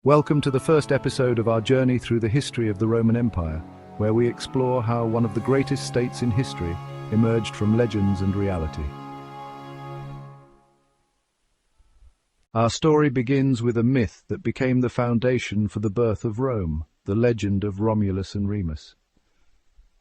Welcome to the first episode of our journey through the history of the Roman Empire, where we explore how one of the greatest states in history emerged from legends and reality. Our story begins with a myth that became the foundation for the birth of Rome, the legend of Romulus and Remus.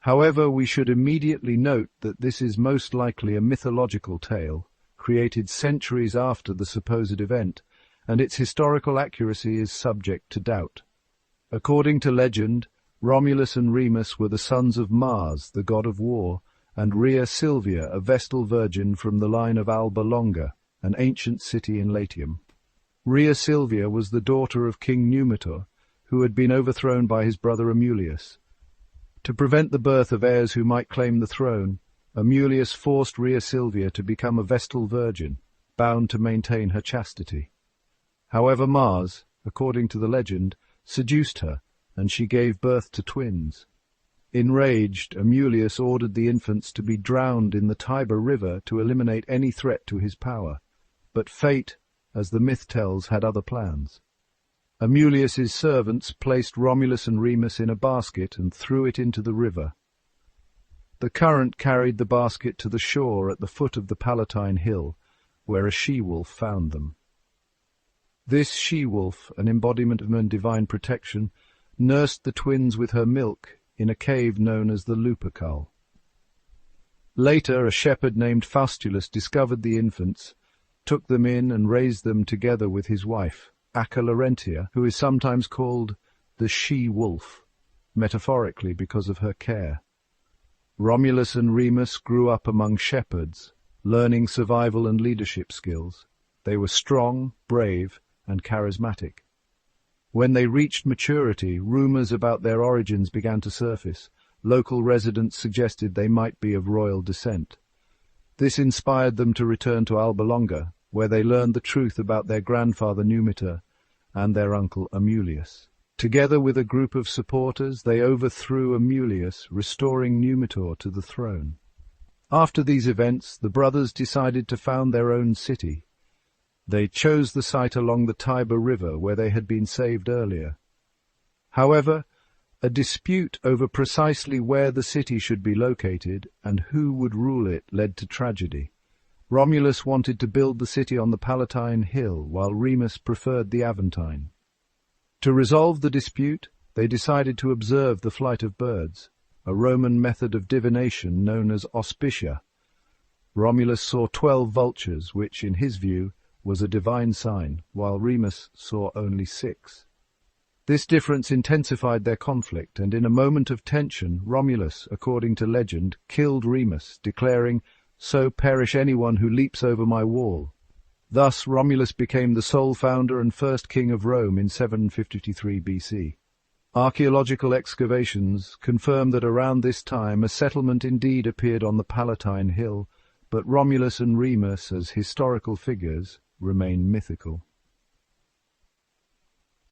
However, we should immediately note that this is most likely a mythological tale, created centuries after the supposed event, and its historical accuracy is subject to doubt. According to legend, Romulus and Remus were the sons of Mars, the god of war, and Rhea Silvia, a Vestal virgin from the line of Alba Longa, an ancient city in Latium. Rhea Silvia was the daughter of King Numitor, who had been overthrown by his brother Romulus. To prevent the birth of heirs who might claim the throne, Romulus forced Rhea Silvia to become a Vestal virgin, bound to maintain her chastity. However, Mars, according to the legend, seduced her, and she gave birth to twins. Enraged, Romulus ordered the infants to be drowned in the Tiber River to eliminate any threat to his power. But fate, as the myth tells, had other plans. Romulus's servants placed Romulus and Remus in a basket and threw it into the river. The current carried the basket to the shore at the foot of the Palatine Hill, where a she-wolf found them. This she-wolf, an embodiment of divine protection, nursed the twins with her milk in a cave known as the Lupercal. Later, a shepherd named Faustulus discovered the infants, took them in and raised them together with his wife, Acca Laurentia, who is sometimes called the she-wolf, metaphorically because of her care. Romulus and Remus grew up among shepherds, learning survival and leadership skills. They were strong, brave, and charismatic. When they reached maturity, rumors about their origins began to surface. Local residents suggested they might be of royal descent. This inspired them to return to Alba Longa, where they learned the truth about their grandfather Numitor and their uncle Romulus. Together with a group of supporters, they overthrew Romulus, restoring Numitor to the throne. After these events, the brothers decided to found their own city. They chose the site along the Tiber River where they had been saved earlier. However, a dispute over precisely where the city should be located and who would rule it led to tragedy. Romulus wanted to build the city on the Palatine Hill, while Remus preferred the Aventine. To resolve the dispute, they decided to observe the flight of birds, a Roman method of divination known as auspicia. Romulus saw 12 vultures, which, in his view, was a divine sign, while Remus saw only 6. This difference intensified their conflict, and in a moment of tension, Romulus, according to legend, killed Remus, declaring, "So perish anyone who leaps over my wall." Thus, Romulus became the sole founder and first king of Rome in 753 BC. Archaeological excavations confirm that around this time a settlement indeed appeared on the Palatine Hill, but Romulus and Remus as historical figures remain mythical.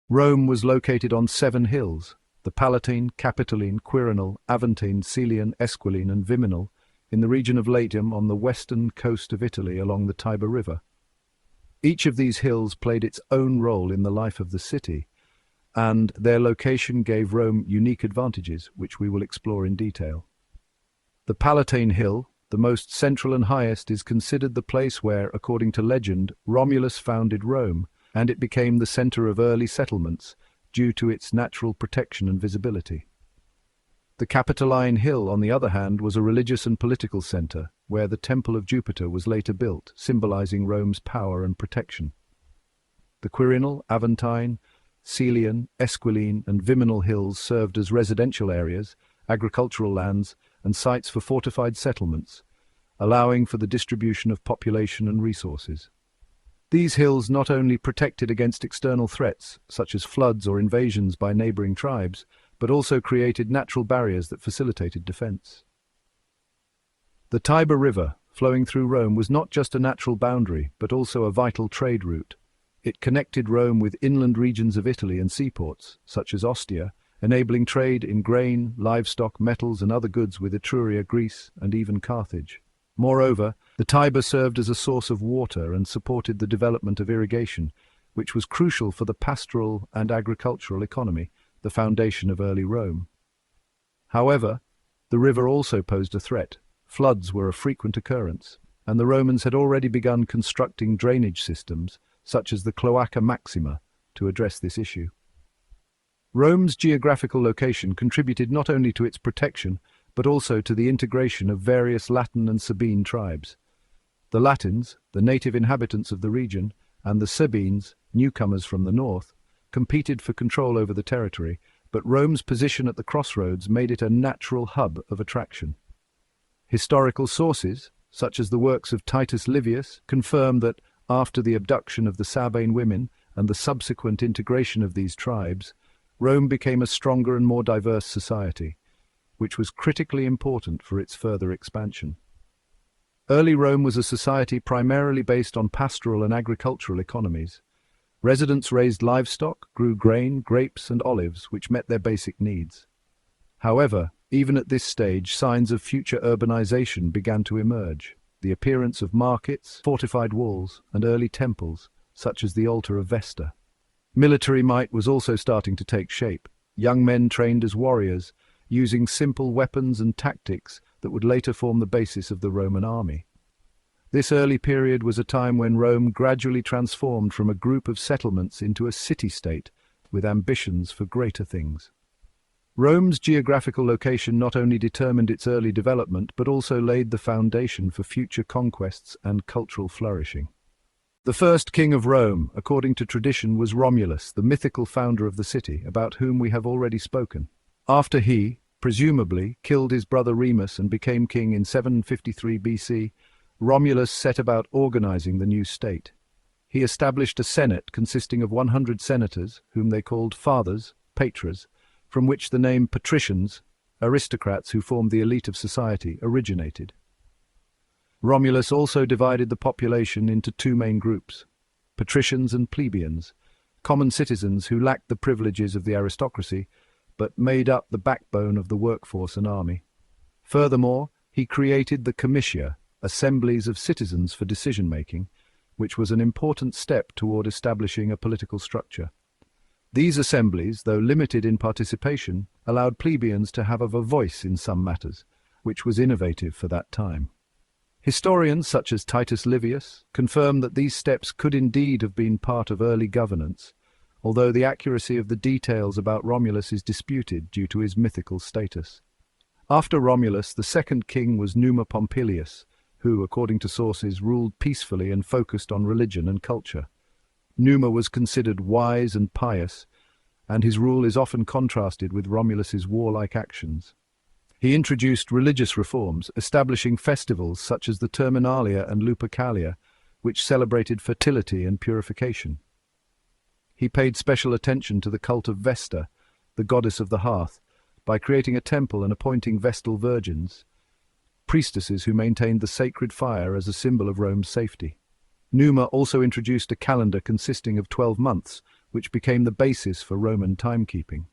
Rome was located on 7 hills, the Palatine, Capitoline, Quirinal, Aventine, Celian, Esquiline and Viminal, in the region of Latium on the western coast of Italy along the Tiber River. Each of these hills played its own role in the life of the city, and their location gave Rome unique advantages, which we will explore in detail. The Palatine Hill, the most central and highest, is considered the place where, according to legend, Romulus founded Rome, and it became the center of early settlements due to its natural protection and visibility. The Capitoline Hill, on the other hand, was a religious and political center, where the Temple of Jupiter was later built, symbolizing Rome's power and protection. The Quirinal, Aventine, Celian, Esquiline, and Viminal hills served as residential areas, agricultural lands, and sites for fortified settlements, allowing for the distribution of population and resources. These hills not only protected against external threats, such as floods or invasions by neighboring tribes, but also created natural barriers that facilitated defense. The Tiber River, flowing through Rome, was not just a natural boundary, but also a vital trade route. It connected Rome with inland regions of Italy and seaports, such as Ostia, enabling trade in grain, livestock, metals and other goods with Etruria, Greece, and even Carthage. Moreover, the Tiber served as a source of water and supported the development of irrigation, which was crucial for the pastoral and agricultural economy, the foundation of early Rome. However, the river also posed a threat. Floods were a frequent occurrence, and the Romans had already begun constructing drainage systems, such as the Cloaca Maxima, to address this issue. Rome's geographical location contributed not only to its protection, but also to the integration of various Latin and Sabine tribes. The Latins, the native inhabitants of the region, and the Sabines, newcomers from the north, competed for control over the territory, but Rome's position at the crossroads made it a natural hub of attraction. Historical sources, such as the works of Titus Livius, confirm that, after the abduction of the Sabine women and the subsequent integration of these tribes, Rome became a stronger and more diverse society, which was critically important for its further expansion. Early Rome was a society primarily based on pastoral and agricultural economies. Residents raised livestock, grew grain, grapes, and olives, which met their basic needs. However, even at this stage, signs of future urbanization began to emerge. The appearance of markets, fortified walls, and early temples, such as the altar of Vesta. Military might was also starting to take shape. Young men trained as warriors, using simple weapons and tactics that would later form the basis of the Roman army. This early period was a time when Rome gradually transformed from a group of settlements into a city-state with ambitions for greater things. Rome's geographical location not only determined its early development, but also laid the foundation for future conquests and cultural flourishing. The first king of Rome, according to tradition, was Romulus, the mythical founder of the city, about whom we have already spoken. After he, presumably, killed his brother Remus and became king in 753 BC, Romulus set about organizing the new state. He established a senate consisting of 100 senators, whom they called fathers, patras, from which the name patricians, aristocrats who formed the elite of society, originated. Romulus also divided the population into two main groups, patricians and plebeians, common citizens who lacked the privileges of the aristocracy, but made up the backbone of the workforce and army. Furthermore, he created the comitia, assemblies of citizens for decision-making, which was an important step toward establishing a political structure. These assemblies, though limited in participation, allowed plebeians to have a voice in some matters, which was innovative for that time. Historians such as Titus Livius confirm that these steps could indeed have been part of early governance, although the accuracy of the details about Romulus is disputed due to his mythical status. After Romulus, the second king was Numa Pompilius, who, according to sources, ruled peacefully and focused on religion and culture. Numa was considered wise and pious, and his rule is often contrasted with Romulus's warlike actions. He introduced religious reforms, establishing festivals such as the Terminalia and Lupercalia, which celebrated fertility and purification. He paid special attention to the cult of Vesta, the goddess of the hearth, by creating a temple and appointing Vestal virgins, priestesses who maintained the sacred fire as a symbol of Rome's safety. Numa also introduced a calendar consisting of 12 months, which became the basis for Roman timekeeping.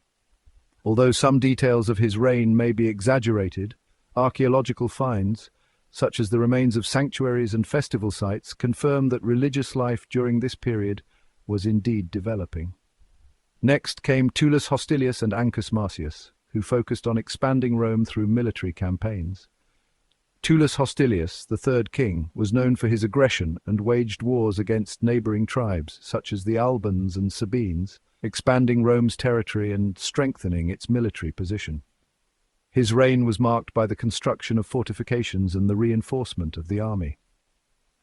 Although some details of his reign may be exaggerated, archaeological finds, such as the remains of sanctuaries and festival sites, confirm that religious life during this period was indeed developing. Next came Tullus Hostilius and Ancus Marcius, who focused on expanding Rome through military campaigns. Tullus Hostilius, the third king, was known for his aggression and waged wars against neighboring tribes such as the Albans and Sabines, expanding Rome's territory and strengthening its military position. His reign was marked by the construction of fortifications and the reinforcement of the army.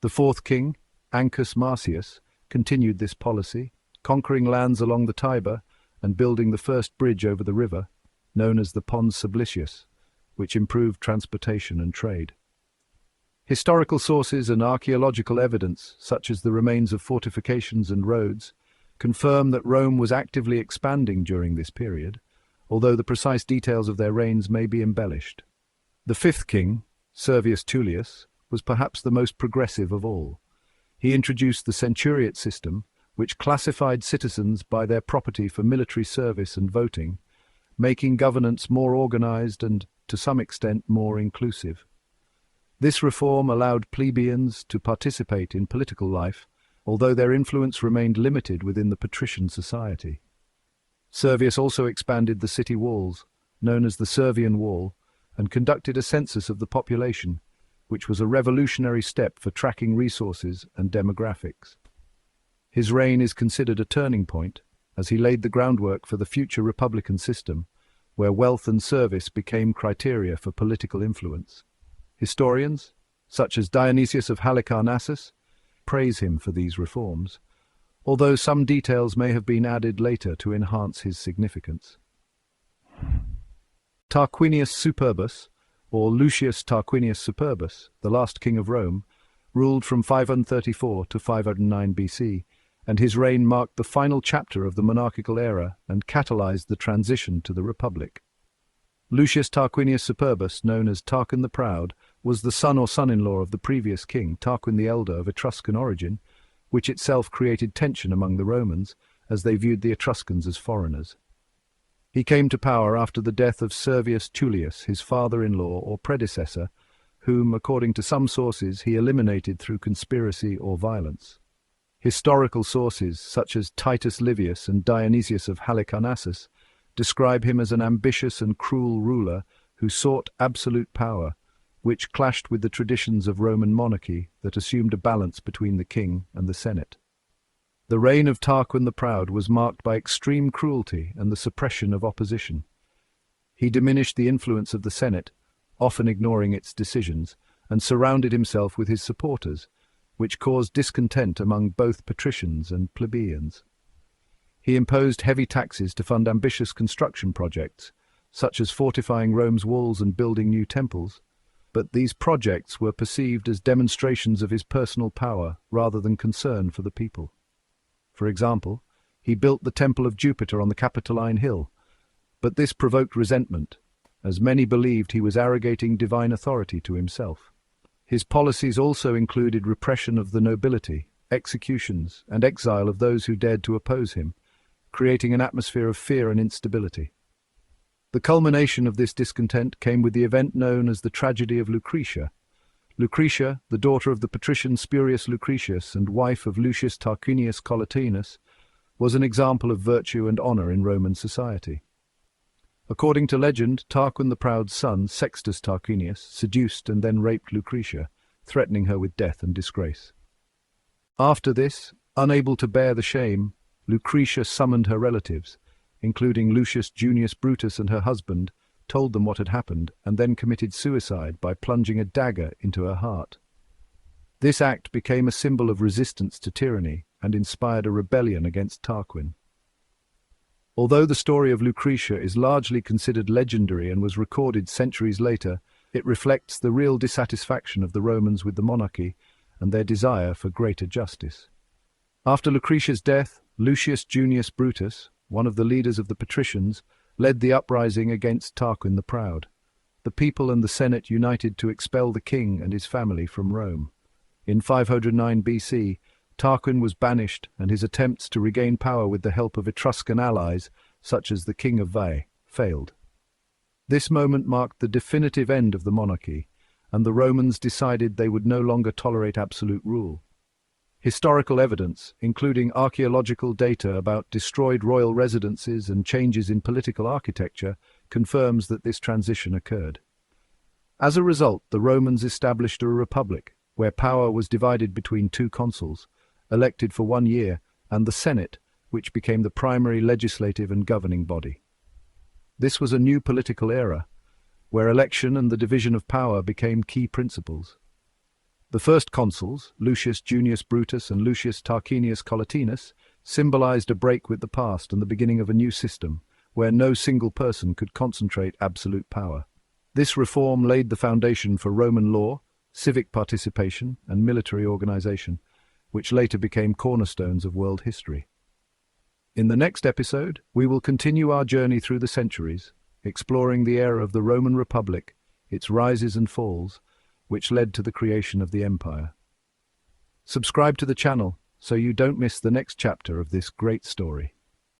The fourth king, Ancus Marcius, continued this policy, conquering lands along the Tiber and building the first bridge over the river, known as the Pons Sublicius, which improved transportation and trade. Historical sources and archaeological evidence, such as the remains of fortifications and roads, confirm that Rome was actively expanding during this period, although the precise details of their reigns may be embellished. The fifth king, Servius Tullius, was perhaps the most progressive of all. He introduced the centuriate system, which classified citizens by their property for military service and voting, making governance more organized and, to some extent, more inclusive. This reform allowed plebeians to participate in political life, although their influence remained limited within the patrician society. Servius also expanded the city walls, known as the Servian Wall, and conducted a census of the population, which was a revolutionary step for tracking resources and demographics. His reign is considered a turning point, as he laid the groundwork for the future republican system, where wealth and service became criteria for political influence. Historians, such as Dionysius of Halicarnassus, praise him for these reforms, although some details may have been added later to enhance his significance. Tarquinius Superbus, or Lucius Tarquinius Superbus, the last king of Rome, ruled from 534 to 509 BC, and his reign marked the final chapter of the monarchical era and catalyzed the transition to the Republic. Lucius Tarquinius Superbus, known as Tarquin the Proud, was the son or son-in-law of the previous king, Tarquin the Elder, of Etruscan origin, which itself created tension among the Romans, as they viewed the Etruscans as foreigners. He came to power after the death of Servius Tullius, his father-in-law or predecessor, whom, according to some sources, he eliminated through conspiracy or violence. Historical sources, such as Titus Livius and Dionysius of Halicarnassus, describe him as an ambitious and cruel ruler who sought absolute power, which clashed with the traditions of Roman monarchy that assumed a balance between the king and the Senate. The reign of Tarquin the Proud was marked by extreme cruelty and the suppression of opposition. He diminished the influence of the Senate, often ignoring its decisions, and surrounded himself with his supporters, which caused discontent among both patricians and plebeians. He imposed heavy taxes to fund ambitious construction projects, such as fortifying Rome's walls and building new temples, but these projects were perceived as demonstrations of his personal power rather than concern for the people. For example, he built the Temple of Jupiter on the Capitoline Hill, but this provoked resentment, as many believed he was arrogating divine authority to himself. His policies also included repression of the nobility, executions, and exile of those who dared to oppose him, creating an atmosphere of fear and instability. The culmination of this discontent came with the event known as the tragedy of Lucretia. Lucretia, the daughter of the patrician Spurius Lucretius and wife of Lucius Tarquinius Collatinus, was an example of virtue and honor in Roman society. According to legend, Tarquin the Proud's son, Sextus Tarquinius, seduced and then raped Lucretia, threatening her with death and disgrace. After this, unable to bear the shame, Lucretia summoned her relatives, including Lucius Junius Brutus and her husband, told them what had happened, and then committed suicide by plunging a dagger into her heart. This act became a symbol of resistance to tyranny and inspired a rebellion against Tarquin. Although the story of Lucretia is largely considered legendary and was recorded centuries later, it reflects the real dissatisfaction of the Romans with the monarchy and their desire for greater justice. After Lucretia's death, Lucius Junius Brutus, one of the leaders of the patricians, led the uprising against Tarquin the Proud. The people and the Senate united to expel the king and his family from Rome. In 509 BC, Tarquin was banished, and his attempts to regain power with the help of Etruscan allies, such as the King of Veii, failed. This moment marked the definitive end of the monarchy, and the Romans decided they would no longer tolerate absolute rule. Historical evidence, including archaeological data about destroyed royal residences and changes in political architecture, confirms that this transition occurred. As a result, the Romans established a republic, where power was divided between two consuls, elected for 1 year, and the Senate, which became the primary legislative and governing body. This was a new political era, where election and the division of power became key principles. The first consuls, Lucius Junius Brutus and Lucius Tarquinius Collatinus, symbolized a break with the past and the beginning of a new system, where no single person could concentrate absolute power. This reform laid the foundation for Roman law, civic participation, and military organization, which later became cornerstones of world history. In the next episode, we will continue our journey through the centuries, exploring the era of the Roman Republic, its rises and falls, which led to the creation of the empire. Subscribe to the channel so you don't miss the next chapter of this great story.